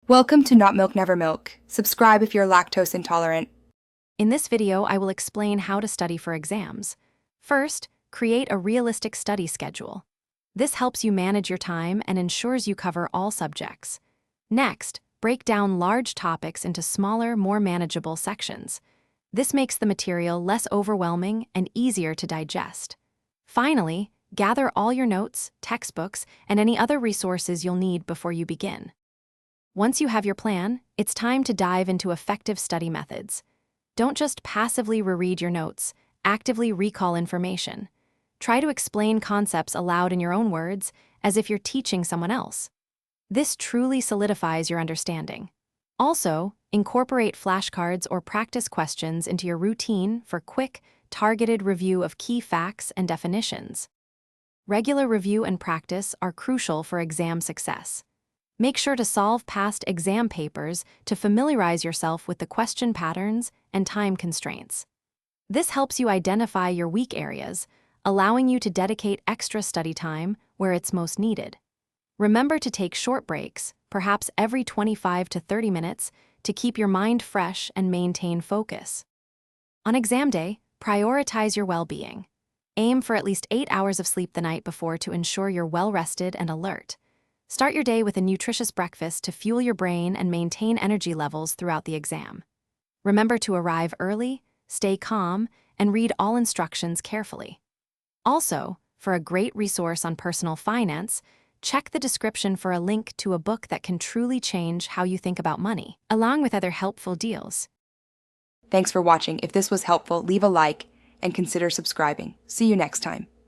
Welcome to Not Milk Never Milk. Subscribe if you're lactose intolerant. In this video, I will explain how to study for exams. First, create a realistic study schedule. This helps you manage your time and ensures you cover all subjects. Next, break down large topics into smaller, more manageable sections. This makes the material less overwhelming and easier to digest. Finally, gather all your notes, textbooks, and any other resources you'll need before you begin. Once you have your plan, it's time to dive into effective study methods. Don't just passively reread your notes, actively recall information. Try to explain concepts aloud in your own words, as if you're teaching someone else. This truly solidifies your understanding. Also, incorporate flashcards or practice questions into your routine for quick, targeted review of key facts and definitions. Regular review and practice are crucial for exam success. Make sure to solve past exam papers to familiarize yourself with the question patterns and time constraints. This helps you identify your weak areas, allowing you to dedicate extra study time where it's most needed. Remember to take short breaks, perhaps every 25 to 30 minutes, to keep your mind fresh and maintain focus. On exam day, prioritize your well-being. Aim for at least 8 hours of sleep the night before to ensure you're well-rested and alert. Start your day with a nutritious breakfast to fuel your brain and maintain energy levels throughout the exam. Remember to arrive early, stay calm, and read all instructions carefully. Also, for a great resource on personal finance, check the description for a link to a book that can truly change how you think about money, along with other helpful deals. Thanks for watching. If this was helpful, leave a like and consider subscribing. See you next time.